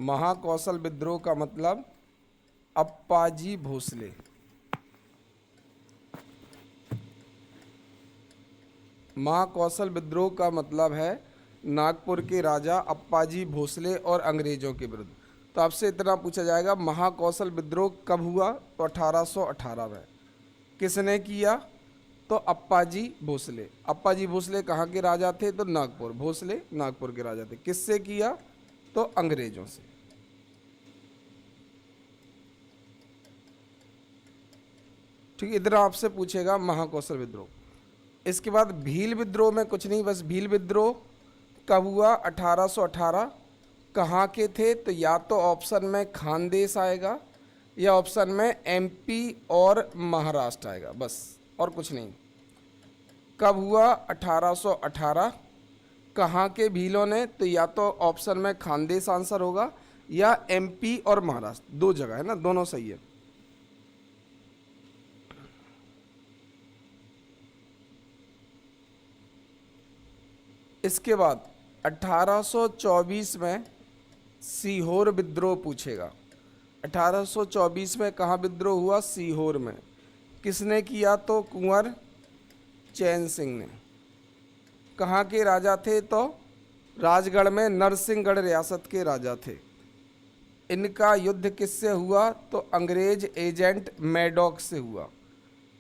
महाकौशल विद्रोह का मतलब अप्पाजी भोसले। महाकौशल विद्रोह का मतलब है नागपुर के राजा अप्पाजी भोसले और अंग्रेजों के विरुद्ध। तो आपसे इतना पूछा जाएगा, महाकौशल विद्रोह कब हुआ? तो 1818 में। किसने किया? तो अप्पाजी भोसले। अप्पाजी भोसले कहाँ के राजा थे? तो नागपुर। भोसले नागपुर के राजा थे। किससे किया? तो अंग्रेजों से। ठीक, इतना आपसे पूछेगा महाकौशल विद्रोह। इसके बाद भील विद्रोह में कुछ नहीं, बस भील विद्रोह कब हुआ? 1818। कहाँ के थे? तो या तो ऑप्शन में खानदेश आएगा या ऑप्शन में एमपी और महाराष्ट्र आएगा, बस और कुछ नहीं। कब हुआ? 1818। कहाँ के भीलों ने? तो या तो ऑप्शन में खानदेश आंसर होगा या एमपी और महाराष्ट्र, दो जगह है ना, दोनों सही है। इसके बाद 1824 में सीहोर विद्रोह पूछेगा। 1824 में कहाँ विद्रोह हुआ? सीहोर में। किसने किया? तो कुंवर चैन सिंह ने। कहाँ के राजा थे? तो राजगढ़ में नरसिंहगढ़ रियासत के राजा थे। इनका युद्ध किससे हुआ? तो अंग्रेज एजेंट मैडॉक से हुआ।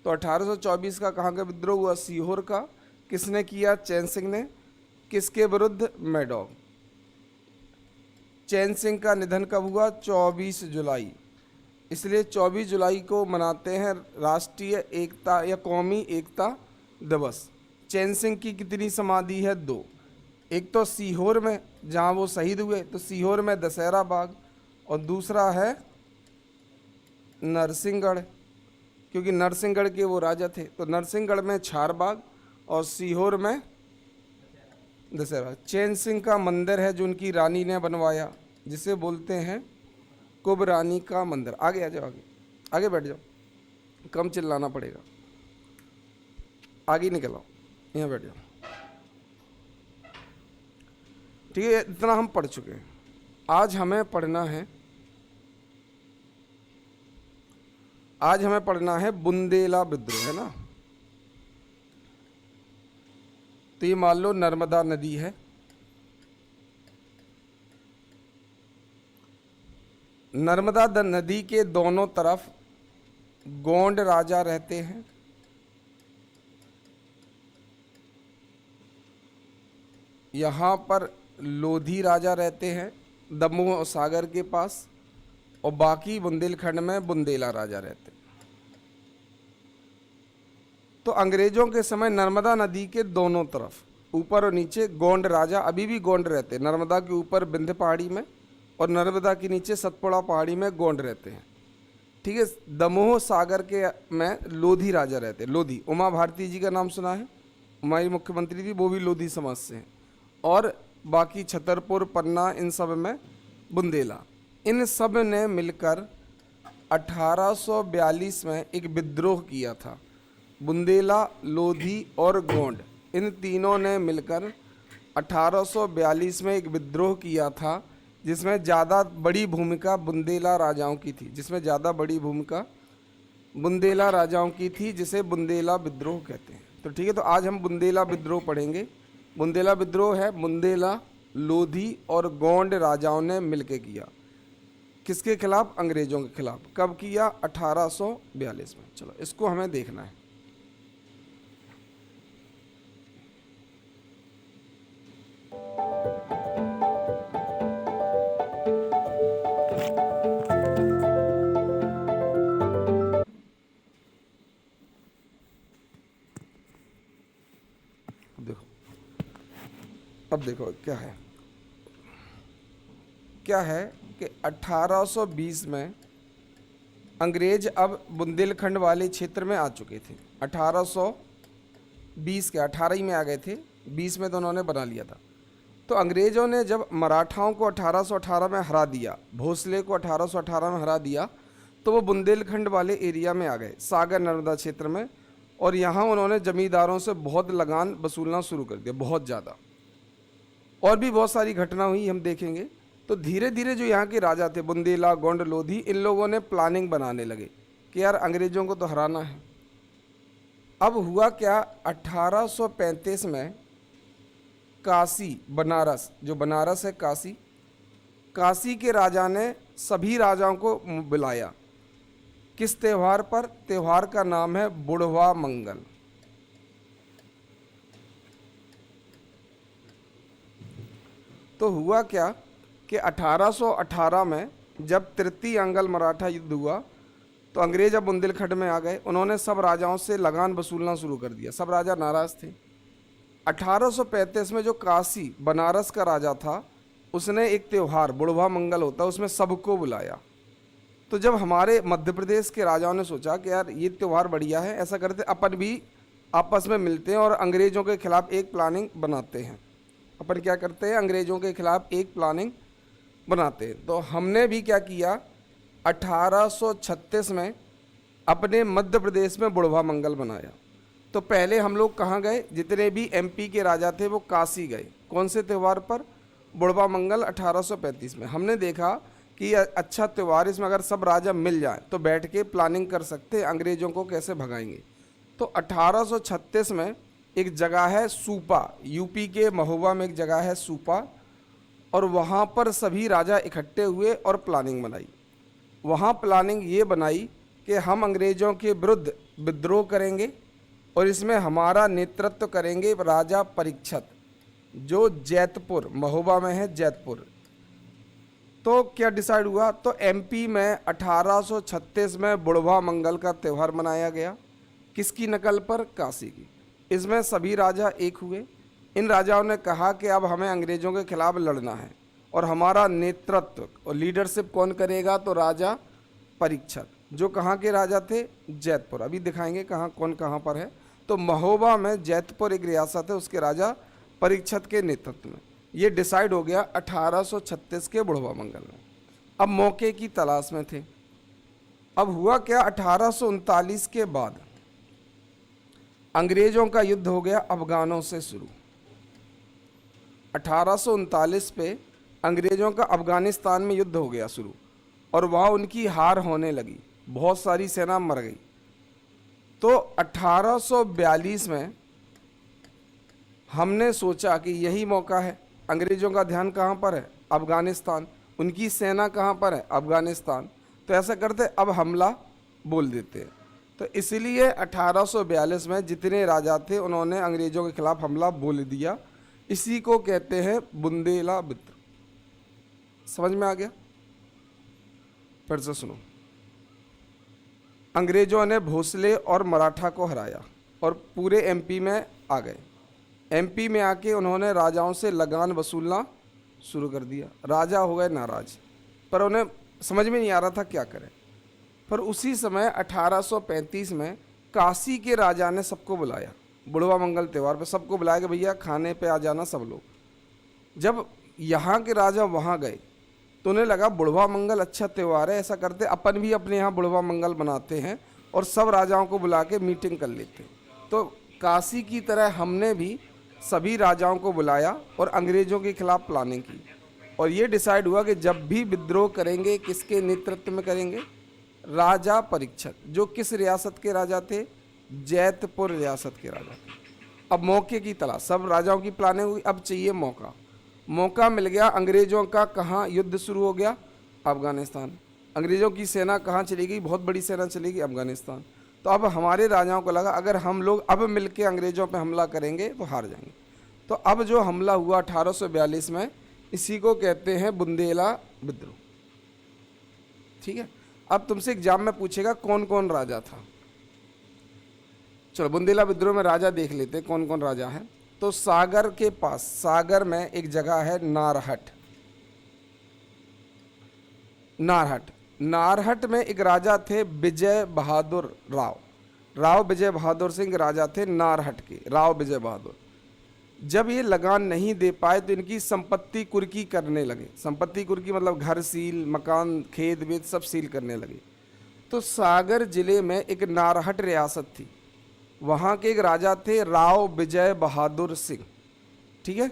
तो 1824 का कहाँ का विद्रोह हुआ? सीहोर का। किसने किया? चैन सिंह ने। किसके विरुद्ध? मैडॉक। चैन सिंह का निधन कब हुआ? 24 जुलाई। इसलिए 24 जुलाई को मनाते हैं राष्ट्रीय एकता या कौमी एकता दिवस। चैन सिंह की कितनी समाधि है? 2। एक तो सीहोर में जहाँ वो शहीद हुए, तो सीहोर में दशहरा बाग, और दूसरा है नरसिंहगढ़, क्योंकि नरसिंहगढ़ के वो राजा थे। तो नरसिंहगढ़ में छार बाग और सीहोर में दशहरा। चैन सिंह का मंदिर है जो उनकी रानी ने बनवाया, जिसे बोलते हैं कुब रानी का मंदिर। आगे आ जाओ, आगे आगे बैठ जाओ, कम चिल्लाना पड़ेगा। आगे निकल आओ, यहाँ बैठ जाओ। ठीक है, इतना हम पढ़ चुके हैं। आज हमें पढ़ना है बुंदेला विद्रोह, है ना। तो ये मान लो नर्मदा नदी है। नर्मदा नदी के दोनों तरफ गोंड राजा रहते हैं। यहाँ पर लोधी राजा रहते हैं दमोह सागर के पास, और बाकी बुंदेलखंड में बुंदेला राजा रहते हैं। तो अंग्रेजों के समय नर्मदा नदी के दोनों तरफ ऊपर और नीचे गोंड राजा, अभी भी गोंड रहते हैं। नर्मदा के ऊपर विंध्य पहाड़ी में और नर्मदा के नीचे सतपुड़ा पहाड़ी में गोंड रहते हैं। ठीक है, दमोह सागर के में लोधी राजा रहते हैं। लोधी, उमा भारती जी का नाम सुना है? हमारी मुख्यमंत्री थी, वो भी लोधी समाज से हैं। और बाकी छतरपुर, पन्ना, इन सब में बुंदेला। इन सब ने मिलकर 1842 में एक विद्रोह किया था। बुंदेला, लोधी और गोंड, इन तीनों ने मिलकर 1842 में एक विद्रोह किया था, जिसमें ज़्यादा बड़ी भूमिका बुंदेला राजाओं की थी। जिसे बुंदेला विद्रोह कहते हैं। तो ठीक है, तो आज हम बुंदेला विद्रोह पढ़ेंगे। बुंदेला विद्रोह है बुंदेला, लोधी और गोंड राजाओं ने मिलकर किया। किसके खिलाफ? अंग्रेजों के खिलाफ। कब किया? 1842 में। चलो इसको हमें देखना है। अब देखो क्या है कि 1820 में अंग्रेज अब बुंदेलखंड वाले क्षेत्र में आ चुके थे। 1820 के 18 ही में आ गए थे, 20 में तो उन्होंने बना लिया था। तो अंग्रेज़ों ने जब मराठाओं को 1818 में हरा दिया, भोसले को 1818 में हरा दिया, तो वो बुंदेलखंड वाले एरिया में आ गए, सागर नर्मदा क्षेत्र में। और यहाँ उन्होंने जमींदारों से बहुत लगान वसूलना शुरू कर दिया, बहुत ज़्यादा। और भी बहुत सारी घटना हुई, हम देखेंगे। तो तो धीरे धीरे जो यहाँ के राजा थे बुंदेला, गोंड, लोधी, इन लोगों ने प्लानिंग बनाने लगे कि यार अंग्रेजों को तो हराना है। अब हुआ क्या, 1835 में काशी, बनारस, जो बनारस है काशी, काशी के राजा ने सभी राजाओं को बुलाया। किस त्योहार पर? त्योहार का नाम है बुढ़वा मंगल। तो हुआ क्या कि 1818 में जब तृतीय अंगल मराठा युद्ध हुआ तो अंग्रेज अब बुंदेलखंड में आ गए। उन्होंने सब राजाओं से लगान वसूलना शुरू कर दिया। सब राजा नाराज थे। 1835 में जो काशी, बनारस का राजा था, उसने एक त्यौहार बुढ़वा मंगल होता है, उसमें सबको बुलाया। तो जब हमारे मध्य प्रदेश के राजाओं ने सोचा कि यार ये त्यौहार बढ़िया है, ऐसा करते अपन भी आपस में मिलते हैं और अंग्रेज़ों के खिलाफ एक प्लानिंग बनाते हैं। अपन क्या करते हैं, अंग्रेज़ों के खिलाफ एक प्लानिंग बनाते हैं। तो हमने भी क्या किया, 1836 में अपने मध्य प्रदेश में बुढ़वा मंगल बनाया। तो पहले हम लोग कहाँ गए, जितने भी एमपी के राजा थे वो काशी गए। कौन से त्यौहार पर? बुढ़वा मंगल 1835 में। हमने देखा कि अच्छा त्यौहार, इसमें अगर सब राजा मिल जाए तो बैठ के प्लानिंग कर सकते हैं अंग्रेज़ों को कैसे भगाएंगे। तो 1836 में एक जगह है सूपा, यूपी के महोबा में एक जगह है सूपा, और वहाँ पर सभी राजा इकट्ठे हुए और प्लानिंग बनाई। वहाँ प्लानिंग ये बनाई कि हम अंग्रेज़ों के विरुद्ध विद्रोह करेंगे और इसमें हमारा नेतृत्व करेंगे राजा परीक्षत, जो जैतपुर, महोबा में है जैतपुर। तो क्या डिसाइड हुआ, तो एमपी में 1836 में बुढ़वा मंगल का त्यौहार मनाया गया। किसकी नकल पर? काशी की। इसमें सभी राजा एक हुए। इन राजाओं ने कहा कि अब हमें अंग्रेज़ों के खिलाफ लड़ना है और हमारा नेतृत्व और लीडरशिप कौन करेगा, तो राजा परीक्षत, जो कहाँ के राजा थे? जैतपुर। अभी दिखाएंगे कौन कहाँ पर है। तो महोबा में जैतपुर एक रियासत है, उसके राजा परीक्षत के नेतृत्व में। ये डिसाइड हो गया 1836 के बुढ़वा मंगल में। अब मौके की तलाश में थे। अब हुआ क्या, 1839 के बाद अंग्रेजों का युद्ध हो गया अफगानों से शुरू। 1839 पे अंग्रेजों का अफगानिस्तान में युद्ध हो गया शुरू, और वहाँ उनकी हार होने लगी, बहुत सारी सेना मर गई। तो 1842 में हमने सोचा कि यही मौका है। अंग्रेज़ों का ध्यान कहाँ पर है? अफगानिस्तान। उनकी सेना कहाँ पर है? अफगानिस्तान। तो ऐसा करते अब हमला बोल देते हैं। तो इसलिए 1842 में जितने राजा थे उन्होंने अंग्रेज़ों के खिलाफ हमला बोल दिया। इसी को कहते हैं बुंदेला विद्रोह। समझ में आ गया? फिर से सुनो। अंग्रेज़ों ने भोसले और मराठा को हराया और पूरे एमपी में आ गए। एमपी में आके उन्होंने राजाओं से लगान वसूलना शुरू कर दिया। राजा हो गए नाराज, पर उन्हें समझ में नहीं आ रहा था क्या करें। पर उसी समय 1835 में काशी के राजा ने सबको बुलाया, बुढ़वा मंगल त्यौहार पे सबको बुलाया कि भैया खाने पे आ जाना सब लोग। जब यहाँ के राजा वहाँ गए तो उन्हें लगा बुढ़वा मंगल अच्छा त्यौहार है, ऐसा करते अपन भी अपने यहाँ बुढ़वा मंगल मनाते हैं और सब राजाओं को बुला के मीटिंग कर लेते। तो काशी की तरह हमने भी सभी राजाओं को बुलाया और अंग्रेज़ों के खिलाफ प्लानिंग की, और ये डिसाइड हुआ कि जब भी विद्रोह करेंगे किसके नेतृत्व में करेंगे? राजा परीक्षत, जो किस रियासत के राजा थे? जैतपुर रियासत के राजा थे। अब मौके की तलाश, सब राजाओं की प्लानिंग हुई, अब चाहिए मौका। मौका मिल गया। अंग्रेज़ों का कहाँ युद्ध शुरू हो गया? अफगानिस्तान। अंग्रेज़ों की सेना कहाँ चली गई? बहुत बड़ी सेना चली गई अफगानिस्तान। तो अब हमारे राजाओं को लगा अगर हम लोग अब मिलके अंग्रेज़ों पे हमला करेंगे तो हार जाएंगे। तो अब जो हमला हुआ 1842 में, इसी को कहते हैं बुंदेला विद्रोह। ठीक है। अब तुमसे एग्जाम में पूछेगा कौन कौन राजा था। चलो बुंदेला विद्रोह में राजा देख लेते हैं कौन कौन राजा है। तो सागर के पास, सागर में एक जगह है नारहट। नारहट, नारहट में एक राजा थे विजय बहादुर राव। राव विजय बहादुर सिंह राजा थे नारहट के, राव विजय बहादुर। जब ये लगान नहीं दे पाए तो इनकी संपत्ति कुर्की करने लगे। संपत्ति कुर्की मतलब घर सील, मकान, खेत वेत सब सील करने लगे। तो सागर जिले में एक नारहट रियासत थी, वहाँ के एक राजा थे राव विजय बहादुर सिंह। ठीक है।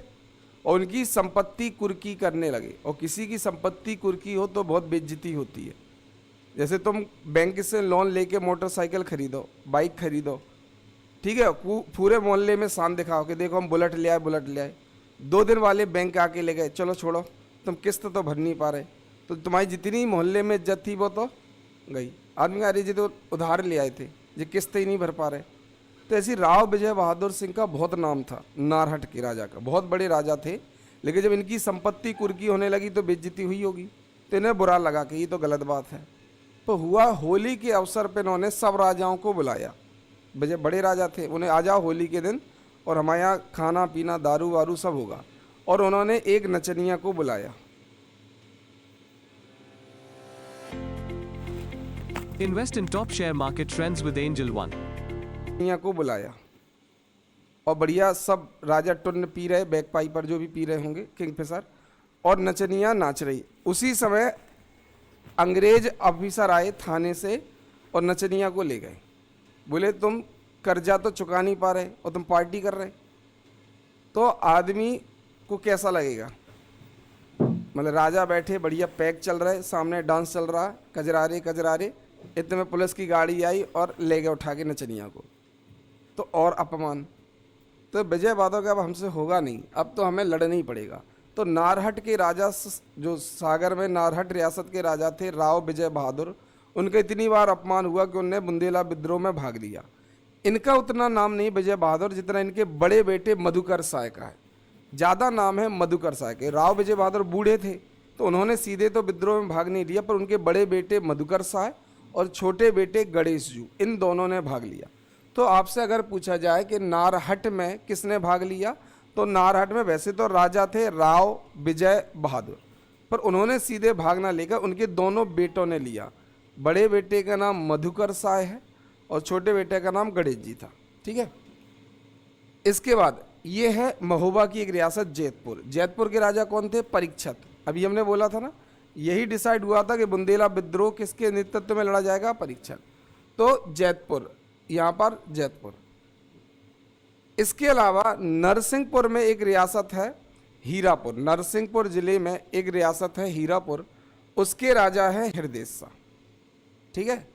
और उनकी संपत्ति कुर्की करने लगे। और किसी की संपत्ति कुर्की हो तो बहुत बेइज्जती होती है। जैसे तुम बैंक से लोन लेके मोटरसाइकिल खरीदो, बाइक खरीदो, ठीक है, पूरे मोहल्ले में शान दिखाओ कि देखो हम बुलेट ले आए, बुलेट ले आए। 2 दिन वाले बैंक आके ले गए, चलो छोड़ो, तुम किस्त तो भर नहीं पा रहे, तो तुम्हारी जितनी मोहल्ले में इज्जत थी वो तो गई। आदमी अरे जी तो उधार ले आए थे, जी किस्त ही नहीं भर पा रहे। तो ऐसी राव विजय बहादुर सिंह का बहुत नाम था, नारहट के राजा का। बहुत बड़े राजा थे, लेकिन जब इनकी संपत्ति कुर्की होने लगी तो बेइज्जती हुई होगी, तो इन्हें बुरा लगा कि ये तो गलत बात है। तो हुआ, होली के अवसर पर इन्होंने सब राजाओं को बुलाया। बड़े राजा थे, उन्हें आ जाओ होली के दिन और हमारे यहाँ खाना पीना दारू वारू सब होगा। और उन्होंने एक नचनिया को बुलाया। Invest in top share market trends with Angel One. नचनिया को बुलाया और बढ़िया सब राजा टुन्न पी रहे, बैक पाइपर जो भी पी रहे होंगे, किंगफिशर, और नचनिया नाच रही। उसी समय अंग्रेज ऑफिसर आए थाने से और नचनिया को ले गए। बोले तुम कर्जा तो चुका नहीं पा रहे और तुम पार्टी कर रहे। तो आदमी को कैसा लगेगा, मतलब राजा बैठे, बढ़िया पैक चल रहा है, सामने डांस चल रहा, कजरारे कजरारे, इतने में पुलिस की गाड़ी आई और ले गए उठा के नचनिया को। तो और अपमान। तो विजय बहादुर का अब हमसे होगा नहीं, अब तो हमें लड़ना ही पड़ेगा। तो नारहट के राजा, जो सागर में नारहट रियासत के राजा थे राव विजय बहादुर, उनका इतनी बार अपमान हुआ कि उन्होंने बुंदेला विद्रोह में भाग लिया। इनका उतना नाम नहीं विजय बहादुर जितना इनके बड़े बेटे मधुकर साय का है। ज़्यादा नाम है मधुकर साय के। राव विजय बहादुर बूढ़े थे तो उन्होंने सीधे तो विद्रोह में भाग नहीं लिया, पर उनके बड़े बेटे मधुकर साय और छोटे बेटे गणेश जू, इन दोनों ने भाग लिया। तो आपसे अगर पूछा जाए कि नारहट में किसने भाग लिया, तो नारहट में वैसे तो राजा थे राव विजय बहादुर, पर उन्होंने सीधे भाग ना लेकर उनके दोनों बेटों ने लिया। बड़े बेटे का नाम मधुकर साय है और छोटे बेटे का नाम गणेश जी था, ठीक है। इसके बाद ये है महोबा की एक रियासत जैतपुर। जैतपुर के राजा कौन थे? परीक्षित। अभी हमने बोला था ना, यही डिसाइड हुआ था कि बुंदेला विद्रोह किसके नेतृत्व में लड़ा जाएगा? परीक्षित। तो जैतपुर, यहाँ पर जैतपुर। इसके अलावा नरसिंहपुर में एक रियासत है हीरापुर। नरसिंहपुर जिले में एक रियासत है हीरापुर, उसके राजा है हृदय शाह, ठीक है।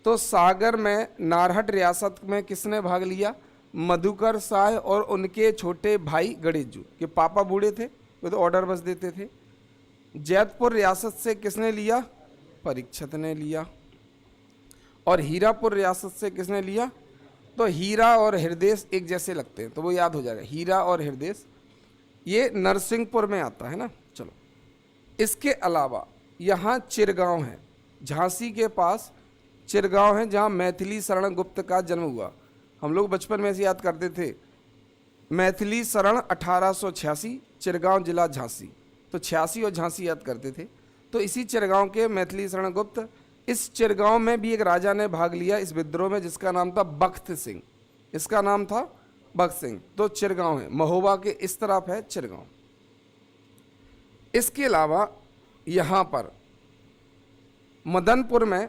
तो सागर में नारहट रियासत में किसने भाग लिया? मधुकर साय और उनके छोटे भाई गणेश जू, के पापा बूढ़े थे, वो तो ऑर्डर बस देते थे। जैतपुर रियासत से किसने लिया? परीक्षित ने लिया। और हीरापुर रियासत से किसने लिया? तो हीरा और हृदय एक जैसे लगते हैं, तो वो याद हो जाएगा, हीरा और हृदय। ये नरसिंहपुर में आता है ना। चलो, इसके अलावा यहाँ चिरगांव है, झांसी के पास चिरगांव है, जहाँ मैथिली शरण गुप्त का जन्म हुआ। हम लोग बचपन में ऐसे याद करते थे, मैथिली शरण 1886, चिरगांव जिला झांसी। तो 86 और झांसी याद करते थे। तो इसी चिरगांव के मैथिली शरण गुप्त, इस चिरगांव में भी एक राजा ने भाग लिया इस विद्रोह में, जिसका नाम था बख्त सिंह। इसका नाम था बख्त सिंह। तो चिरगांव है, महोबा के इस तरफ है चिरगांव। इसके अलावा यहाँ पर मदनपुर में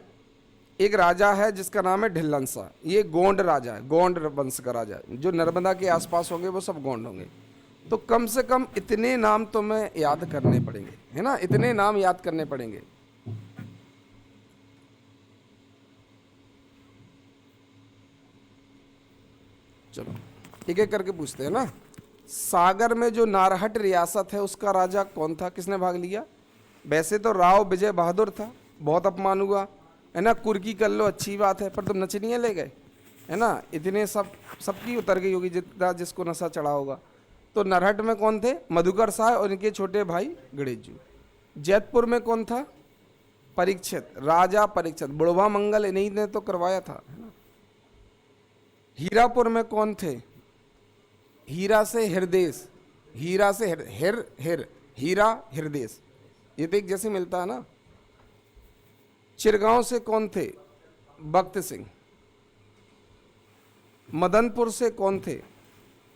एक राजा है जिसका नाम है ढिल्लन शाह। ये गोंड राजा है, गोंड वंश का राजा है। जो नर्मदा के आसपास होंगे वो सब गोंड होंगे। तो कम से कम इतने नाम तो मैं याद करने पड़ेंगे, है ना, इतने नाम याद करने पड़ेंगे। चलो एक एक करके पूछते हैं ना। सागर में जो नारहट रियासत है उसका राजा कौन था, किसने भाग लिया? वैसे तो राव विजय बहादुर था, बहुत अपमान हुआ, है ना। कुर्की कर लो अच्छी बात है, पर तुम नचनिए ले गए, है ना। इतने सबकी उतर गई होगी जितना जिसको नशा चढ़ा होगा। तो नरहट में कौन थे? मधुकर साय और इनके छोटे भाई गणेश जू। जैतपुर में कौन था? परीक्षित, राजा परीक्षित। बुढ़वा मंगल इन्हीं ने तो करवाया था, है ना। हीरापुर में कौन थे? हीरा से हृदय, हीरा से हीरा हृदय, ये तो एक जैसे मिलता है ना। चिरगांव से कौन थे? बख्त सिंह। मदनपुर से कौन थे?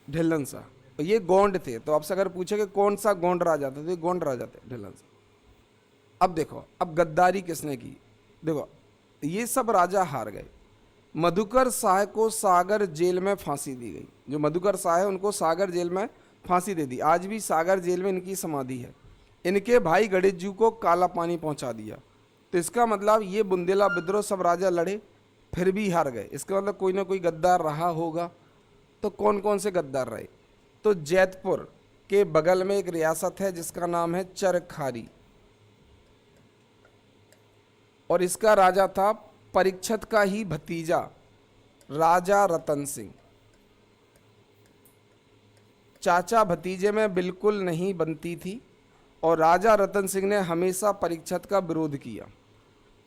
ढिल्लन शाह। ये गोंड थे। तो आपसे अगर पूछे कि कौन सा गोंड राजा था, तो ये गोंड राजा थे, ढिल्लन शाह। अब देखो, अब गद्दारी किसने की? देखो, ये सब राजा हार गए। मधुकर साय को सागर जेल में फांसी दी गई। जो मधुकर साय है उनको सागर जेल में फांसी दे दी। आज भी सागर जेल में इनकी समाधि है। इनके भाई गणेशजू को काला पानी पहुंचा दिया। तो इसका मतलब ये बुंदेला विद्रोह सब राजा लड़े फिर भी हार गए। इसका मतलब कोई ना कोई गद्दार रहा होगा। तो कौन कौन से गद्दार रहे? तो जैतपुर के बगल में एक रियासत है जिसका नाम है चरखारी, और इसका राजा था परीक्षित का ही भतीजा राजा रतन सिंह। चाचा भतीजे में बिल्कुल नहीं बनती थी और राजा रतन सिंह ने हमेशा परीक्षित का विरोध किया।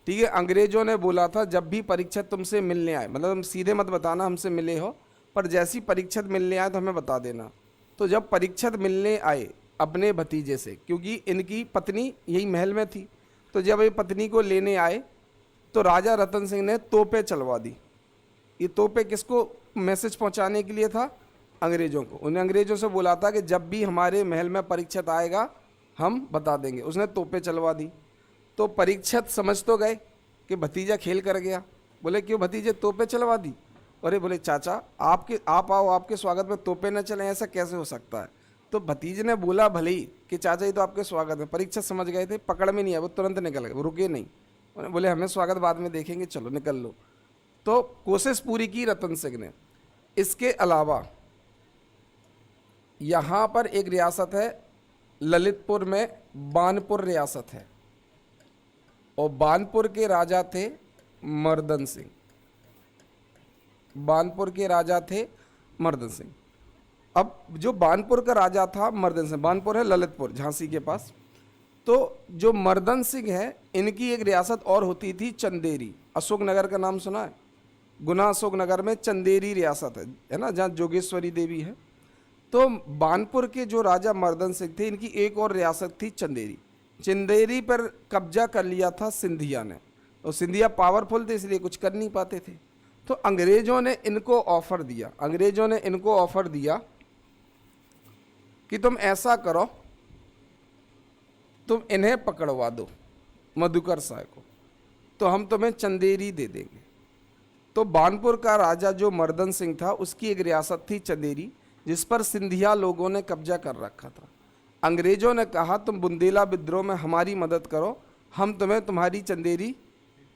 ठीक है, अंग्रेजों ने बोला था जब भी परीक्षित तुमसे मिलने आए, मतलब तुम सीधे मत बताना हमसे मिले हो, पर जैसी परीक्षित मिलने आए तो हमें बता देना। तो जब परीक्षित मिलने आए अपने भतीजे से, क्योंकि इनकी पत्नी यही महल में थी, तो जब ये पत्नी को लेने आए तो राजा रतन सिंह ने तोपें चलवा दी। ये तोपें किसको मैसेज पहुंचाने के लिए था? अंग्रेजों को। उन्हें अंग्रेजों से बोला था कि जब भी हमारे महल में परीक्षित आएगा हम बता देंगे। उसने तोपें चलवा दी। तो परीक्षित समझ तो गए कि भतीजा खेल कर गया। बोले क्यों भतीजे तोपें चलवा दी? अरे बोले चाचा आप आओ, आपके स्वागत में तोपें न चलें, ऐसा कैसे हो सकता है? तो भतीजे ने बोला भले ही कि चाचा ये तो आपके स्वागत में। परीक्षित समझ गए थे, पकड़ में नहीं आया, वो तुरंत निकल गए, वो रुके नहीं। उन्हें बोले हमें स्वागत बाद में देखेंगे, चलो निकल लो। तो कोशिश पूरी की रतन सिंह ने। इसके अलावा यहाँ पर एक रियासत है ललितपुर में, बानपुर रियासत है, और बानपुर के राजा थे मर्दन सिंह। बानपुर के राजा थे मर्दन सिंह। अब जो बानपुर का राजा था मर्दन सिंह, बानपुर है ललितपुर झांसी के पास। तो जो मर्दन सिंह है इनकी एक रियासत और होती थी चंदेरी। अशोकनगर का नाम सुना है? गुना अशोकनगर में चंदेरी रियासत है ना, जहाँ जोगेश्वरी देवी है। तो बानपुर के जो राजा मर्दन सिंह थे इनकी एक और रियासत थी चंदेरी। चंदेरी पर कब्जा कर लिया था सिंधिया ने, और सिंधिया पावरफुल थे इसलिए कुछ कर नहीं पाते थे। तो अंग्रेजों ने इनको ऑफर दिया कि तुम ऐसा करो, तुम इन्हें पकड़वा दो मधुकर साय को, तो हम तुम्हें चंदेरी दे देंगे। तो बानपुर का राजा जो मर्दन सिंह था उसकी एक रियासत थी चंदेरी, जिस पर सिंधिया लोगों ने कब्जा कर रखा था। अंग्रेजों ने कहा तुम बुंदेला विद्रोह में हमारी मदद करो, हम तुम्हें तुम्हारी चंदेरी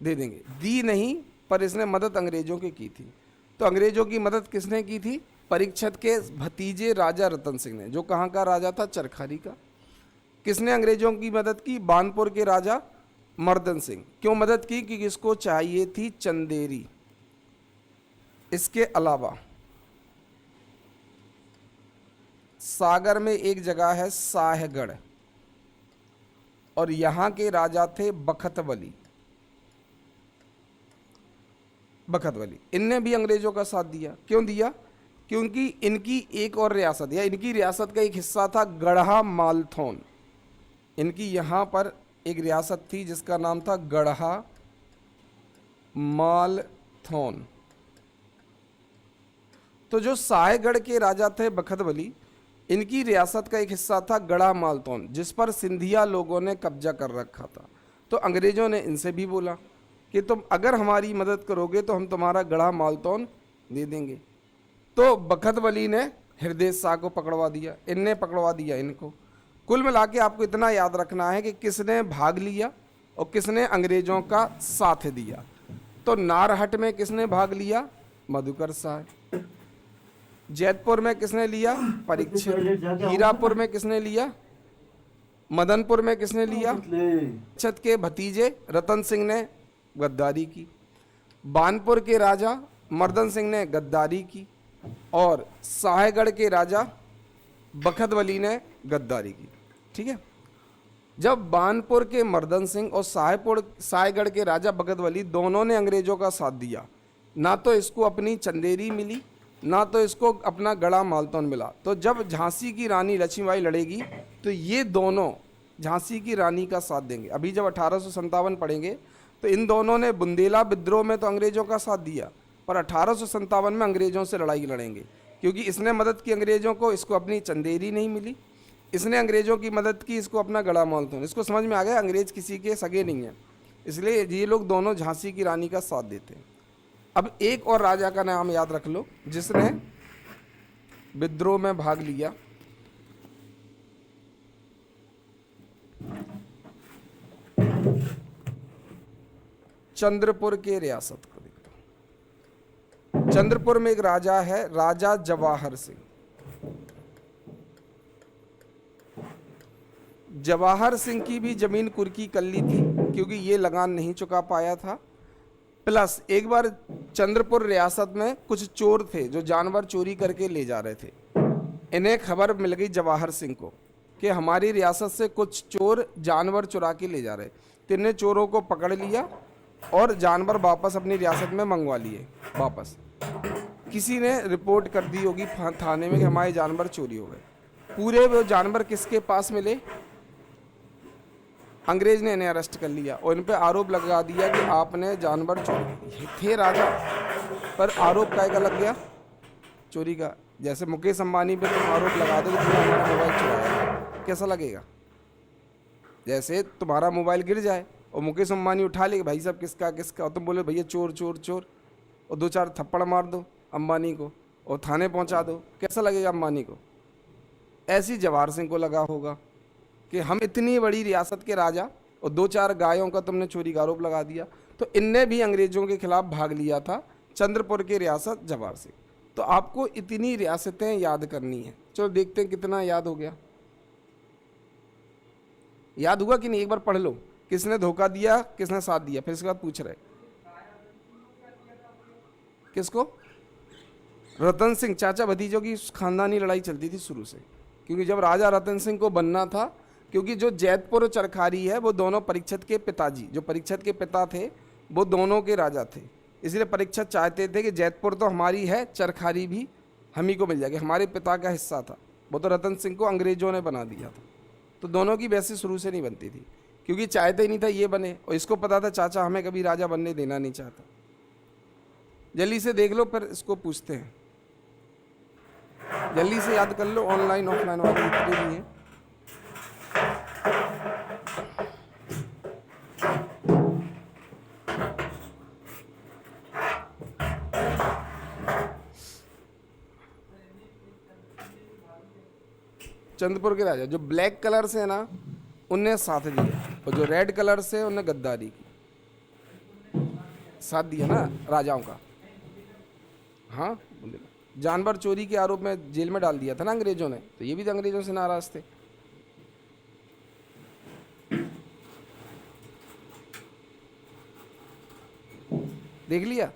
दे देंगे। दी नहीं, पर इसने मदद अंग्रेजों की थी। तो अंग्रेजों की मदद किसने की थी? परीक्षित के भतीजे राजा रतन सिंह ने, जो कहाँ का राजा था? चरखारी का। किसने अंग्रेजों की मदद की? बानपुर के राजा मर्दन सिंह। क्यों मदद की? क्योंकि इसको चाहिए थी चंदेरी। इसके अलावा सागर में एक जगह है साहगढ़, और यहां के राजा थे बखतबली। इनने भी अंग्रेजों का साथ दिया। क्यों दिया? क्योंकि इनकी एक और रियासत, या इनकी रियासत का एक हिस्सा था गढ़ा मालथौन। इनकी यहां पर एक रियासत थी जिसका नाम था गढ़ा मालथौन। तो जो साहेगढ़ के राजा थे बखतबली, इनकी रियासत का एक हिस्सा था गढ़ा मालथौन, जिस पर सिंधिया लोगों ने कब्जा कर रखा था। तो अंग्रेजों ने इनसे भी बोला कि तुम अगर हमारी मदद करोगे तो हम तुम्हारा गढ़ा मालथौन दे देंगे। तो बखतबली ने हृदय शाह को पकड़वा दिया, इनने पकड़वा दिया इनको। कुल मिला के आपको इतना याद रखना है कि किसने भाग लिया और किसने अंग्रेजों का साथ दिया। तो नारहट में किसने भाग लिया? मधुकर साय। जैतपुर में किसने लिया? परीक्षित। हीरापुर में किसने लिया? मदनपुर में किसने लिया? परीक्षित के भतीजे रतन सिंह ने गद्दारी की। बानपुर के राजा मर्दन सिंह ने गद्दारी की, और साहेगढ़ के राजा बखतबली ने गद्दारी की। ठीक है, जब बानपुर के मर्दन सिंह और साहेगढ़ के राजा बखतबली दोनों ने अंग्रेजों का साथ दिया, ना तो इसको अपनी चंदेरी मिली, ना तो इसको अपना गढ़ा मालथौन मिला। तो जब झांसी की रानी लक्ष्मीबाई लड़ेगी तो ये दोनों झांसी की रानी का साथ देंगे। अभी जब 1857 पढ़ेंगे तो इन दोनों ने बुंदेला विद्रोह में तो अंग्रेजों का साथ दिया, पर 1857 में अंग्रेजों से लड़ाई लड़ेंगे, क्योंकि इसने मदद की अंग्रेजों को, इसको अपनी चंदेरी नहीं मिली। इसने अंग्रेजों की मदद की, इसको अपना गढ़ा मालथौन। इसको समझ में आ गया अंग्रेज किसी के सगे नहीं हैं, इसलिए ये लोग दोनों झांसी की रानी का साथ देते हैं। अब एक और राजा का नाम याद रख लो जिसने विद्रोह में भाग लिया, चंद्रपुर के रियासत को देख लो। चंद्रपुर में एक राजा है, राजा जवाहर सिंह। जवाहर सिंह की भी जमीन कुर्की कर ली थी क्योंकि ये लगान नहीं चुका पाया था। प्लस एक बार चंद्रपुर रियासत में कुछ चोर थे जो जानवर चोरी करके ले जा रहे थे। इन्हें खबर मिल गई जवाहर सिंह को कि हमारी रियासत से कुछ चोर जानवर चुरा के ले जा रहे। तो इन्हें चोरों को पकड़ लिया और जानवर वापस अपनी रियासत में मंगवा लिए वापस। किसी ने रिपोर्ट कर दी होगी थाने में कि हमारे जानवर चोरी हो गए। पूरे वो जानवर किसके पास मिले? अंग्रेज ने इन्हें अरेस्ट कर लिया और इन पे आरोप लगा दिया कि आपने जानवर चोरी किए थे राजा, पर आरोप का लग गया चोरी का। जैसे मुकेश अंबानी पे तुम आरोप लगा दो कि तुमने हमारा मोबाइल चुराया, कैसा लगेगा? जैसे तुम्हारा मोबाइल गिर जाए और मुकेश अंबानी उठा ले भाई साहब किसका किसका, और तुम बोले भैया चोर चोर चोर, और 2-4 थप्पड़ मार दो अंबानी को और थाने पहुंचा दो, कैसा लगेगा अंबानी को? ऐसी जवाहर सिंह को लगा होगा कि हम इतनी बड़ी रियासत के राजा और 2-4 गायों का तुमने चोरी का आरोप लगा दिया। तो इनने भी अंग्रेजों के खिलाफ भाग लिया था, चंद्रपुर की रियासत जवाहर सिंह। तो आपको इतनी रियासतें याद करनी है। चलो देखते हैं कितना याद हो गया। याद हुआ कि नहीं? एक बार पढ़ लो, किसने धोखा दिया, किसने साथ दिया, फिर इसके बाद पूछ रहे किसको? रतन सिंह, चाचा भतीजों की खानदानी लड़ाई चलती थी शुरू से, क्योंकि जब राजा रतन सिंह को बनना था, क्योंकि जो जैतपुर और चरखारी है वो दोनों परीक्षित के पिताजी, जो परीक्षित के पिता थे वो दोनों के राजा थे। इसलिए परीक्षित चाहते थे कि जैतपुर तो हमारी है, चरखारी भी हम ही को मिल जाएगी, हमारे पिता का हिस्सा था। वो तो रतन सिंह को अंग्रेजों ने बना दिया था। तो दोनों की वैसे शुरू से नहीं बनती थी, क्योंकि चाहते ही नहीं था ये बने, और इसको पता था चाचा हमें कभी राजा बनने देना नहीं चाहता। जल्दी से देख लो, फिर इसको पूछते हैं। जल्दी से याद कर लो, ऑनलाइन ऑफलाइन वाले जितने भी हैं। चंद्रपुर के राजा जो ब्लैक कलर से है ना, उनने साथ दिया, और जो रेड कलर से उनने गद्दारी की। साथ दिया ना राजाओं का। हाँ, जानवर चोरी के आरोप में जेल में डाल दिया था ना अंग्रेजों ने, तो ये भी तो अंग्रेजों से नाराज थे। देख लिया?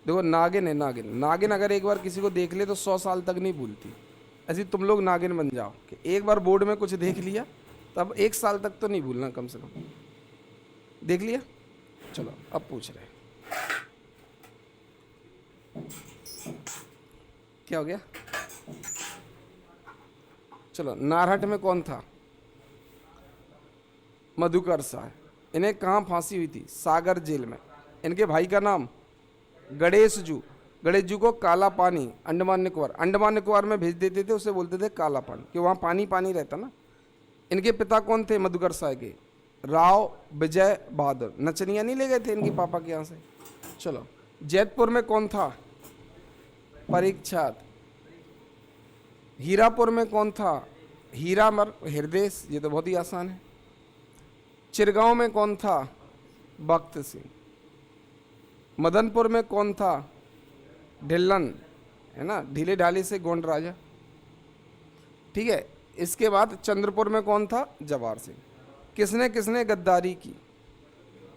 देखो नागिन है, नागिन। नागिन अगर एक बार किसी को देख ले तो 100 साल तक नहीं भूलती। ऐसे तुम लोग नागिन बन जाओ कि एक बार बोर्ड में कुछ देख लिया तब 1 साल तक तो नहीं भूलना, कम से कम। देख लिया? चलो अब पूछ रहे क्या हो गया? चलो, नारहट में कौन था? मधुकर साहब। इन्हें कहाँ फांसी हुई थी? सागर जेल में। इनके भाई का नाम गणेश जू। गणेश जू को काला पानी अंडमान निकोबार में भेज देते थे, उसे बोलते थे काला पानी, कि वहाँ पानी पानी रहता ना। इनके पिता कौन थे मधुकर साहब के? राव विजय बहादुर। नचनिया नहीं ले गए थे इनके पापा के यहाँ से। चलो, जैतपुर में कौन था? परीक्षित। हीरापुर में कौन था? हीरामर हृदय। ये तो बहुत ही आसान है। चिरगांव में कौन था? भक्त सिंह। मदनपुर में कौन था? ढिल्लन, है ना, ढीले ढाले से गोंड राजा। ठीक है। इसके बाद चंद्रपुर में कौन था? जवाहर सिंह। किसने किसने गद्दारी की?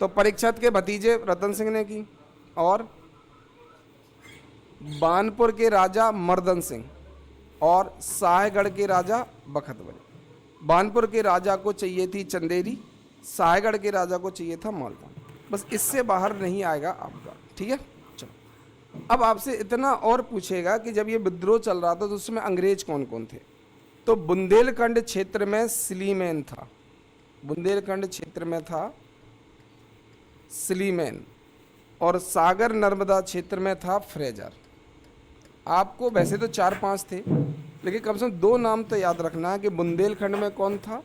तो परीक्षित के भतीजे रतन सिंह ने की, और बानपुर के राजा मर्दन सिंह, और साहेगढ़ के राजा बखत बली। बानपुर के राजा को चाहिए थी चंदेरी, साहेगढ़ के राजा को चाहिए था मालवा। बस इससे बाहर नहीं आएगा आपका। ठीक है। चलो, अब आपसे इतना और पूछेगा कि जब ये विद्रोह चल रहा था तो उसमें अंग्रेज कौन कौन थे? तो बुंदेलखंड क्षेत्र में स्लीमैन था। बुंदेलखंड क्षेत्र में था स्लीमैन, और सागर नर्मदा क्षेत्र में था फ्रेजर। आपको वैसे तो 4-5 थे, लेकिन कम से कम 2 नाम तो याद रखना है कि बुंदेलखंड में कौन था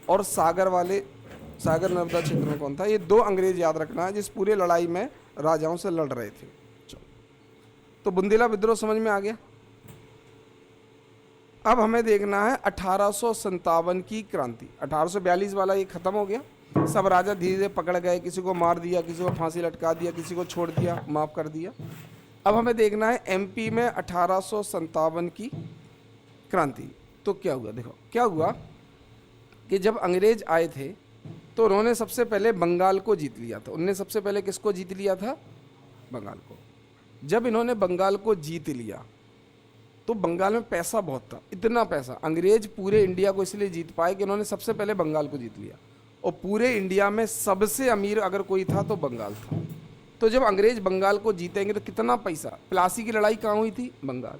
और सागर नर्मदा क्षेत्र में कौन था। ये 2 अंग्रेज याद रखना है जिस पूरे लड़ाई में राजाओं से लड़ रहे थे। चलो, तो बुंदेला विद्रोह समझ में आ गया। अब हमें देखना है 1857 की क्रांति। 1842 वाला ये खत्म हो गया, सब राजा धीरे धीरे पकड़ गए, किसी को मार दिया, किसी को फांसी लटका दिया, किसी को छोड़ दिया, माफ कर दिया। अब हमें देखना है एमपी में 1857 की क्रांति। तो क्या हुआ, देखो क्या हुआ कि जब अंग्रेज आए थे तो उन्होंने सबसे पहले बंगाल को जीत लिया था। उन्होंने सबसे पहले किसको जीत लिया था? बंगाल को। जब इन्होंने बंगाल को जीत लिया तो बंगाल में पैसा बहुत था, इतना पैसा। अंग्रेज पूरे इंडिया को इसलिए जीत पाए कि उन्होंने सबसे पहले बंगाल को जीत लिया, और पूरे इंडिया में सबसे अमीर अगर कोई था तो बंगाल था। तो जब अंग्रेज बंगाल को जीतेंगे तो कितना पैसा। प्लासी की लड़ाई कहाँ हुई थी? बंगाल,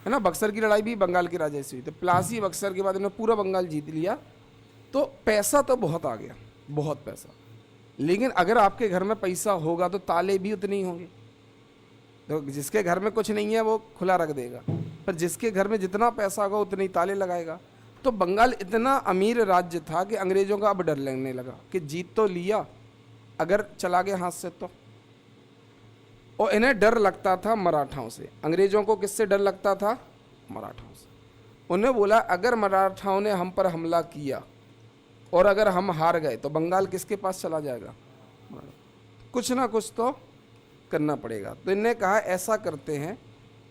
है ना। बक्सर की लड़ाई भी बंगाल के राजा से हुई थी। प्लासी बक्सर के बाद इन्होंने पूरा बंगाल जीत लिया, तो पैसा तो बहुत आ गया, बहुत पैसा। लेकिन अगर आपके घर में पैसा होगा तो ताले भी उतने ही होंगे। तो जिसके घर में कुछ नहीं है वो खुला रख देगा, पर जिसके घर में जितना पैसा होगा उतने ही ताले लगाएगा। तो बंगाल इतना अमीर राज्य था कि अंग्रेजों का अब डर लगने लगा कि जीत तो लिया, अगर चला गया हाथ से तो। और इन्हें डर लगता था मराठाओं से। अंग्रेजों को किससे डर लगता था? मराठाओं से। उन्हें बोला अगर मराठाओं ने हम पर हमला किया और अगर हम हार गए तो बंगाल किसके पास चला जाएगा? कुछ ना कुछ तो करना पड़ेगा। तो इन्हें कहा ऐसा करते हैं,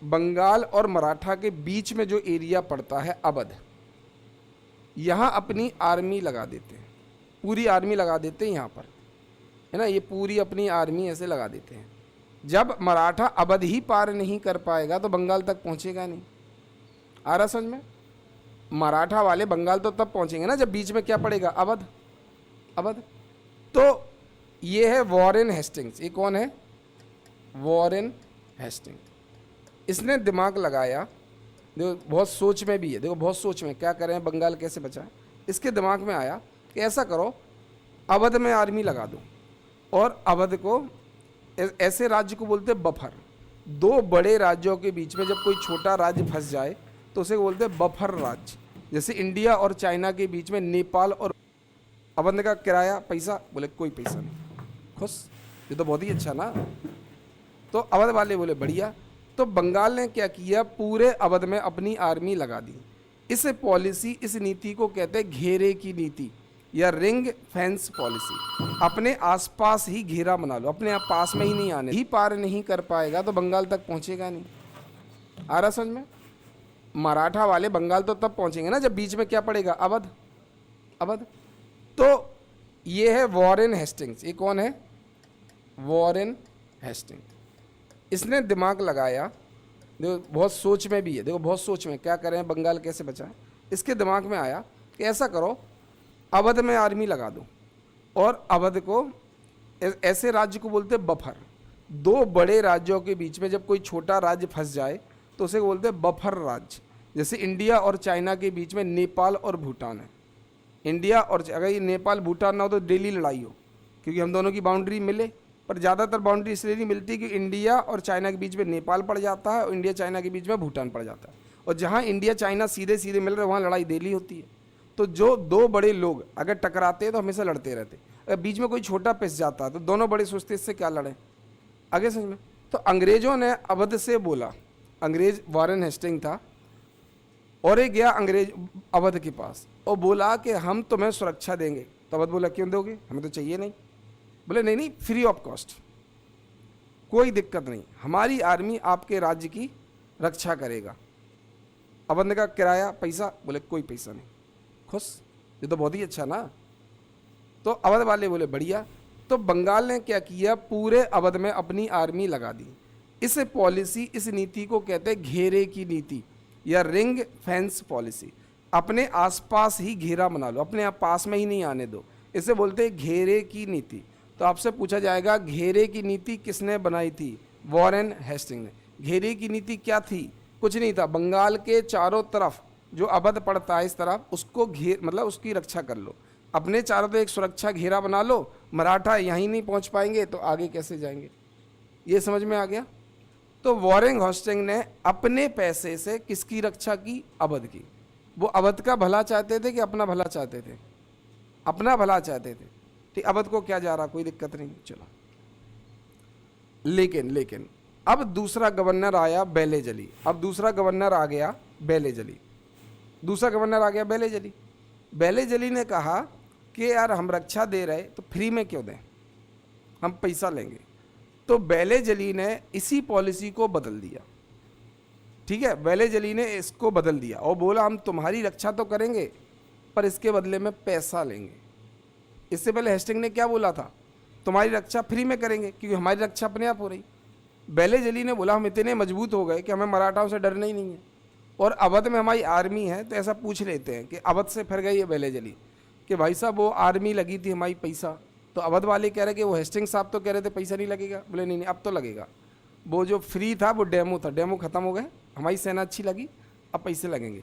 बंगाल और मराठा के बीच में जो एरिया पड़ता है अवध, यहाँ अपनी आर्मी लगा देते हैं, पूरी आर्मी लगा देते हैं यहाँ पर, है ना। ये पूरी अपनी आर्मी ऐसे लगा देते हैं। जब मराठा अवध ही पार नहीं कर पाएगा तो बंगाल तक पहुँचेगा नहीं। आ रहा समझ में? मराठा वाले बंगाल तो तब पहुँचेंगे ना जब बीच में क्या पड़ेगा? अवध। अवध। तो ये है वॉरेन हेस्टिंग्स। ये कौन है? Warren Hastings. इसने दिमाग लगाया, देखो बहुत सोच में भी है, देखो बहुत सोच में क्या करें, बंगाल कैसे बचाएं। इसके दिमाग में आया कि ऐसा करो, अवध में आर्मी लगा दो, और अवध को ऐसे राज्य को बोलते बफर। दो बड़े राज्यों के बीच में जब कोई छोटा राज्य फंस जाए तो उसे बोलते बफर राज्य। जैसे इंडिया और चाइना के बीच में नेपाल और अवध का किराया पैसा, बोले कोई पैसा नहीं, खुश। ये तो बहुत ही अच्छा ना। तो अवध वाले बोले बढ़िया। तो बंगाल ने क्या किया, पूरे अवध में अपनी आर्मी लगा दी। इस पॉलिसी, इस नीति को कहते हैं घेरे की नीति या रिंग फेंस पॉलिसी। अपने आसपास ही घेरा बना लो, अपने आप पास में ही नहीं आने, ही पार नहीं कर पाएगा तो बंगाल तक पहुंचेगा नहीं। आ रहा समझ में? मराठा वाले बंगाल तो तब पहुंचेंगे ना जब बीच में क्या पड़ेगा? अवध। अवध। तो ये है वॉरेन हेस्टिंग्स। ये कौन है? Warren Hastings. इसने दिमाग लगाया, देखो बहुत सोच में भी है, देखो बहुत सोच में क्या करें, बंगाल कैसे बचाएं। इसके दिमाग में आया कि ऐसा करो, अवध में आर्मी लगा दो, और अवध को ऐसे राज्य को बोलते बफर। दो बड़े राज्यों के बीच में जब कोई छोटा राज्य फंस जाए तो उसे बोलते बफर राज्य। जैसे इंडिया और चाइना के बीच में नेपाल और भूटान है। इंडिया और अगर ये नेपाल भूटान ना हो तो डेली लड़ाई हो, क्योंकि हम दोनों की बाउंड्री मिले। पर ज़्यादातर बाउंड्री इसलिए नहीं मिलती कि इंडिया और चाइना के बीच में नेपाल पड़ जाता है और इंडिया चाइना के बीच में भूटान पड़ जाता है, और जहाँ इंडिया चाइना सीधे सीधे मिल रहे वहाँ लड़ाई डेली होती है। तो जो दो बड़े लोग अगर टकराते हैं तो हमेशा लड़ते रहते। अगर बीच में कोई छोटा पिस जाता है तो दोनों बड़े सोचते इससे क्या लड़ें, आगे समझ में। तो अंग्रेजों ने अवध से बोला, अंग्रेज वॉरेन हेस्टिंग था, और एक गया अंग्रेज अवध के पास और बोला कि हम तुम्हें सुरक्षा देंगे। तो अवध बोला क्यों दोगे, हमें तो चाहिए नहीं। बोले नहीं नहीं, फ्री ऑफ कॉस्ट, कोई दिक्कत नहीं, हमारी आर्मी आपके राज्य की रक्षा करेगा। अवध ने कहा किराया पैसा, बोले कोई पैसा नहीं, खुश। ये तो बहुत ही अच्छा ना। तो अवध वाले बोले बढ़िया। तो बंगाल ने क्या किया, पूरे अवध में अपनी आर्मी लगा दी। इस पॉलिसी, इस नीति को कहते हैं घेरे की नीति या रिंग फेंस पॉलिसी। अपने आसपास ही घेरा बना लो, अपने आप पास में ही नहीं आने दो, इसे बोलते हैं घेरे की नीति। तो आपसे पूछा जाएगा घेरे की नीति किसने बनाई थी? वॉरेन हेस्टिंग ने। घेरे की नीति क्या थी? कुछ नहीं था, बंगाल के चारों तरफ जो अवध पड़ता है इस तरफ, उसको मतलब उसकी रक्षा कर लो। अपने चारों तरफ एक सुरक्षा घेरा बना लो, मराठा यहीं नहीं पहुंच पाएंगे तो आगे कैसे जाएंगे। ये समझ में आ गया। तो वॉरेन हेस्टिंग ने अपने पैसे से किसकी रक्षा की? अवध की। वो अवध का भला चाहते थे कि अपना भला चाहते थे? अपना भला चाहते थे। ठीक, अवध को क्या जा रहा, कोई दिक्कत नहीं, चलो। लेकिन अब दूसरा गवर्नर आया बेलेजली। अब दूसरा गवर्नर आ गया बेलेजली। दूसरा गवर्नर आ गया बेलेजली। बेलेजली ने कहा कि यार हम रक्षा दे रहे तो फ्री में क्यों दें, हम पैसा लेंगे। तो बेले जली ने इसी पॉलिसी को बदल दिया, ठीक है, बेले जली ने इसको बदल दिया और बोला हम तुम्हारी रक्षा तो करेंगे पर इसके बदले में पैसा लेंगे। इससे पहले हेस्टिंग ने क्या बोला था, तुम्हारी रक्षा फ्री में करेंगे क्योंकि हमारी रक्षा अपने आप हो रही। बेले जली ने बोला हम इतने मजबूत हो गए कि हमें मराठाओं से डरना ही नहीं है और अवध में हमारी आर्मी है, तो ऐसा पूछ लेते हैं कि अवध से फिर गई है बेले जली कि भाई साहब वो आर्मी लगी थी हमारी पैसा, तो अवध वाले कह रहे कि वो हेस्टिंग साहब तो कह रहे थे पैसा नहीं लगेगा, बोले नहीं अब तो लगेगा, वो जो फ्री था वो डेमो था, डेमो खत्म हो गए, हमारी सेना अच्छी लगी, अब पैसे लगेंगे।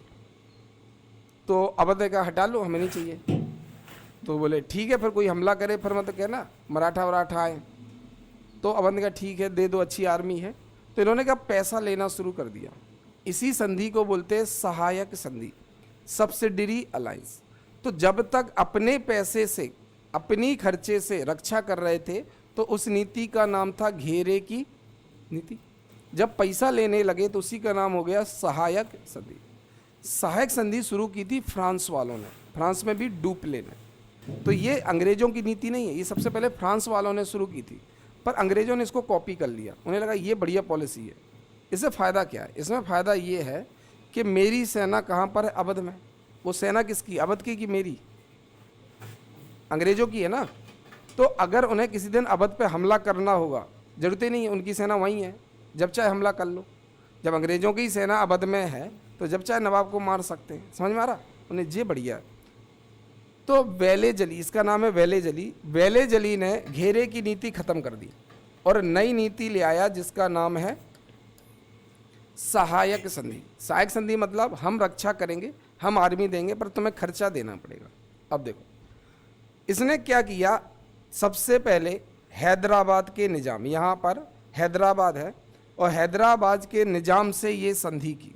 तो अवध ने कहा हटा लो, हमें नहीं चाहिए। तो बोले ठीक है, फिर कोई हमला करे फिर मत कहना मराठा वराठा आए। तो अवध ने कहा ठीक है दे दो, अच्छी आर्मी है। तो इन्होंने कहा पैसा लेना शुरू कर दिया। इसी संधि को बोलते हैं सहायक संधि, सब्सिडरी अलायंस। तो जब तक अपने पैसे से अपनी खर्चे से रक्षा कर रहे थे तो उस नीति का नाम था घेरे की नीति। जब पैसा लेने लगे तो उसी का नाम हो गया सहायक संधि। सहायक संधि शुरू की थी फ्रांस वालों ने, फ्रांस में भी डुप्ले ने। तो ये अंग्रेजों की नीति नहीं है, ये सबसे पहले फ्रांस वालों ने शुरू की थी, पर अंग्रेजों ने इसको कॉपी कर लिया। उन्हें लगा ये बढ़िया पॉलिसी है। इससे फ़ायदा क्या है, इसमें फ़ायदा ये है कि मेरी सेना कहाँ पर है, अवध में। वो सेना किसकी, अवध की कि मेरी, अंग्रेजों की है ना। तो अगर उन्हें किसी दिन अवध पे हमला करना होगा, जरूरत ही नहीं है, उनकी सेना वहीं है, जब चाहे हमला कर लो। जब अंग्रेजों की सेना अवध में है तो जब चाहे नवाब को मार सकते हैं। समझ में आ रहा, उन्हें ये बढ़िया है। तो वेले जली, इसका नाम है वेले जली। वेले जली ने घेरे की नीति खत्म कर दी और नई नीति ले आया जिसका नाम है सहायक संधि। सहायक संधि मतलब हम रक्षा करेंगे, हम आर्मी देंगे, पर तुम्हें खर्चा देना पड़ेगा। अब देखो इसने क्या किया, सबसे पहले हैदराबाद के निजाम, यहाँ पर हैदराबाद है और हैदराबाद के निजाम से ये संधि की।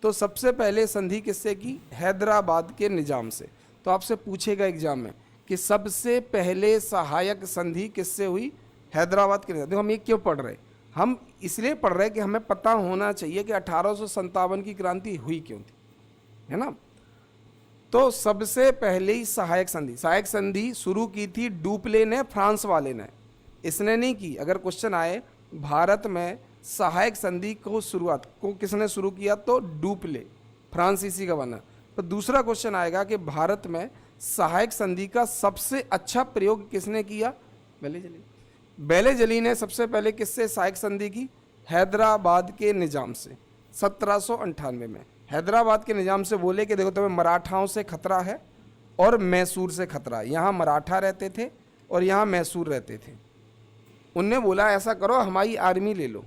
तो सबसे पहले संधि किससे की, हैदराबाद के निजाम से। तो आपसे पूछेगा एग्जाम में कि सबसे पहले सहायक संधि किससे हुई, हैदराबाद के निजाम। देखो हम ये क्यों पढ़ रहे, हम इसलिए पढ़ रहे कि हमें पता होना चाहिए कि 1857 की क्रांति हुई क्यों थी, है ना। तो सबसे पहले ही सहायक संधि, सहायक संधि शुरू की थी डुप्ले ने, फ्रांस वाले ने, इसने नहीं की। अगर क्वेश्चन आए भारत में सहायक संधि को शुरुआत को किसने शुरू किया, तो डुप्ले, फ्रांसीसी का बना। तो दूसरा क्वेश्चन आएगा कि भारत में सहायक संधि का सबसे अच्छा प्रयोग किसने किया, बेले जली। बेले जली ने सबसे पहले किससे सहायक संधि की, हैदराबाद के निजाम से 1798 में। हैदराबाद के निजाम से बोले कि देखो तुम्हें मराठाओं से खतरा है और मैसूर से खतरा है। यहाँ मराठा रहते थे और यहाँ मैसूर रहते थे। उनने बोला ऐसा करो हमारी आर्मी ले लो,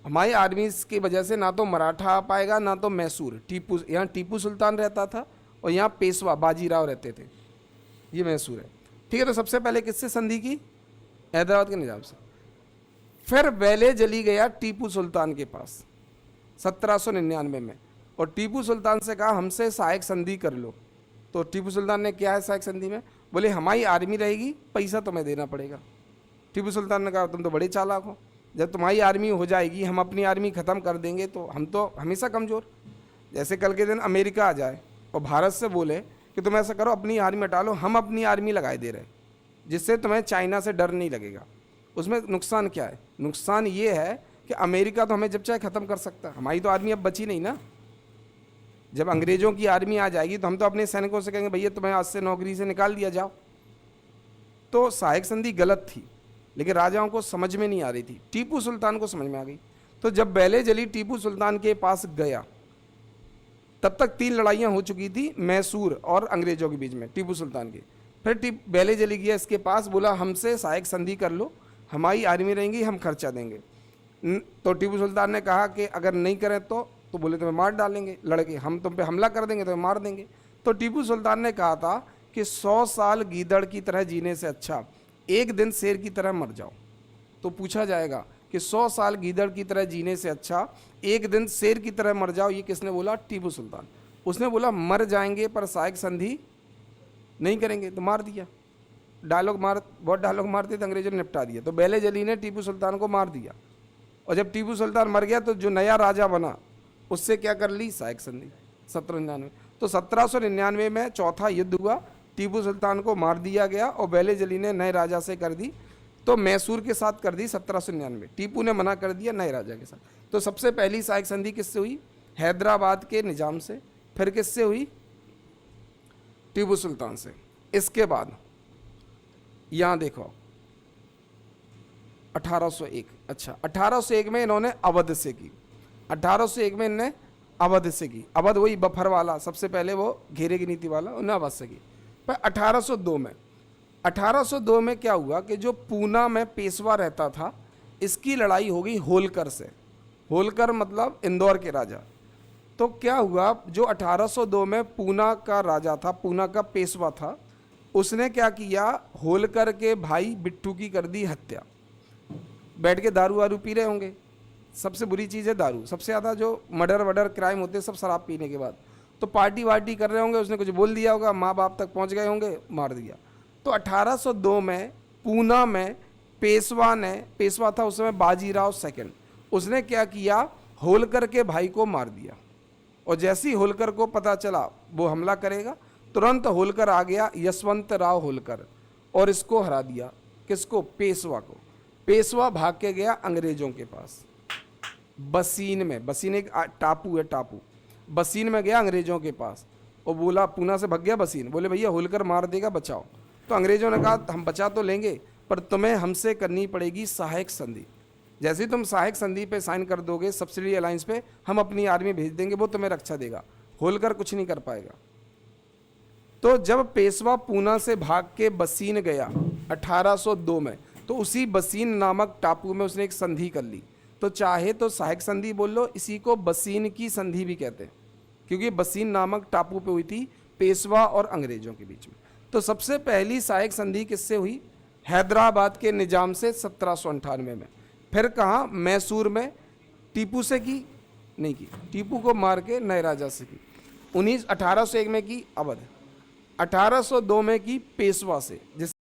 हमारी आर्मी की वजह से ना तो मराठा आ पाएगा ना तो मैसूर। टीपू, यहाँ टीपू सुल्तान रहता था और यहाँ पेशवा बाजीराव रहते थे, ये मैसूर है, ठीक है। तो सबसे पहले किससे संधि की, हैदराबाद के निजाम से। फिर बेले जली गया टीपू सुल्तान के पास 1799 में और टीपू सुल्तान से कहा हमसे सहायक संधि कर लो। तो टीपू सुल्तान ने क्या है सहायक संधि में, बोले हमारी आर्मी रहेगी, पैसा तुम्हें देना पड़ेगा। टीपू सुल्तान ने कहा तुम तो बड़े चालाक हो, जब तुम्हारी आर्मी हो जाएगी हम अपनी आर्मी ख़त्म कर देंगे, तो हम तो हमेशा कमज़ोर। जैसे कल के दिन अमेरिका आ जाए और भारत से बोले कि तुम ऐसा करो अपनी आर्मी हटा लो, हम अपनी आर्मी लगाए दे रहे, जिससे तुम्हें चाइना से डर नहीं लगेगा। उसमें नुकसान क्या है, नुकसान ये है कि अमेरिका तो हमें जब चाहे ख़त्म कर सकता है, हमारी तो आर्मी अब बची नहीं ना। जब अंग्रेज़ों की आर्मी आ जाएगी तो हम तो अपने सैनिकों से कहेंगे भैया तुम्हें आज से नौकरी से निकाल दिया जाओ। तो सहायक संधि गलत थी, लेकिन राजाओं को समझ में नहीं आ रही थी। टीपू सुल्तान को समझ में आ गई। तो जब बेले जली टीपू सुल्तान के पास गया, तब तक 3 लड़ाइयाँ हो चुकी थी मैसूर और अंग्रेजों के बीच में, टीपू सुल्तान की। फिर बेले जली गया इसके पास, बोला हमसे सहायक संधि कर लो, हमारी आर्मी रहेंगी, हम खर्चा देंगे। तो टीपू सुल्तान ने कहा कि अगर नहीं करें तो बोले तुम्हें मार डालेंगे लड़के, हम तुम पे हमला कर देंगे, तुम्हें मार देंगे। तो टीपू सुल्तान ने कहा था कि 100 साल गीदड़ की तरह जीने से अच्छा एक दिन शेर की तरह मर जाओ। तो पूछा जाएगा कि 100 साल गीदड़ की तरह जीने से अच्छा एक दिन शेर की तरह मर जाओ, ये किसने बोला, टीपू सुल्तान। उसने बोला मर जाएंगे पर सहायक संधि नहीं करेंगे, तो मार दिया। बहुत डायलॉग मारते थे, अंग्रेजों ने निपटा दिया। तो बेले जली ने टीपू सुल्तान को मार दिया और जब टीपू सुल्तान मर गया तो जो नया राजा बना उससे क्या कर ली, सहायक संधि 1799। तो 1799 में चौथा युद्ध हुआ टीपू सुल्तान को मार दिया गया और बेले जली ने नए राजा से कर दी, तो मैसूर के साथ कर दी 1799। टीपू ने मना कर दिया नए राजा के साथ। तो सबसे पहली सहायक संधि किससे हुई? हैदराबाद के निजाम से। फिर किससे हुई? टीपू सुल्तान से। इसके बाद यहां देखो 1801। अच्छा, 1801 में इन्होंने अवध से की। 1801 में इन्होंने अवध से की। अवध वही बफर वाला, सबसे पहले वो घेरे की नीति वाला, उन्हें अवध से की। पर 1802 में क्या हुआ कि जो पूना में पेशवा रहता था, इसकी लड़ाई हो गई होलकर से। होलकर मतलब इंदौर के राजा। तो क्या हुआ, जो 1802 में पूना का राजा था, पूना का पेशवा था, उसने क्या किया, होलकर के भाई बिट्टू की कर दी हत्या। बैठ के दारू वारू पी रहे होंगे, सबसे बुरी चीज़ है दारू। सबसे ज़्यादा जो मर्डर वर्डर क्राइम होते हैं सब शराब पीने के बाद। तो पार्टी वार्टी कर रहे होंगे, उसने कुछ बोल दिया होगा, माँ बाप तक पहुंच गए होंगे, मार दिया। तो 1802 में पूना में पेशवा था उस समय बाजीराव सेकंड, उसने क्या किया, होलकर के भाई को मार दिया। और जैसे ही होलकर को पता चला वो हमला करेगा, तुरंत होलकर आ गया, यशवंत राव होलकर, और इसको हरा दिया। किसको? पेशवा को। पेशवा भाग के गया अंग्रेजों के पास, बसीन में। बसीन एक टापू है, टापू। बसीन में गया अंग्रेजों के पास और बोला, पूना से भाग गया बसीन, बोले भैया होलकर मार देगा, बचाओ। तो अंग्रेजों ने कहा हम बचा तो लेंगे, पर तुम्हें हमसे करनी पड़ेगी सहायक संधि। जैसे ही तुम सहायक संधि पे साइन कर दोगे, सब्सिडी अलायंस पे, हम अपनी आर्मी भेज देंगे, वो तुम्हें रक्षा देगा, होलकर कुछ नहीं कर पाएगा। तो जब पेशवा पूना से भाग के बसीन गया 1802 में, तो उसी बसीन नामक टापू में उसने एक संधि कर ली। तो चाहे तो सहायक संधि बोल लो, इसी को बसीन की संधि भी कहते हैं, क्योंकि बसीन नामक टापू पे हुई थी पेशवा और अंग्रेजों के बीच में। तो सबसे पहली सहायक संधि किससे हुई? हैदराबाद के निजाम से 1798 में। फिर कहाँ? मैसूर में। टीपू से की? नहीं की, टीपू को मार के नए राजा से की। 1801 में की अवध, 1802 में की पेशवा से, जिस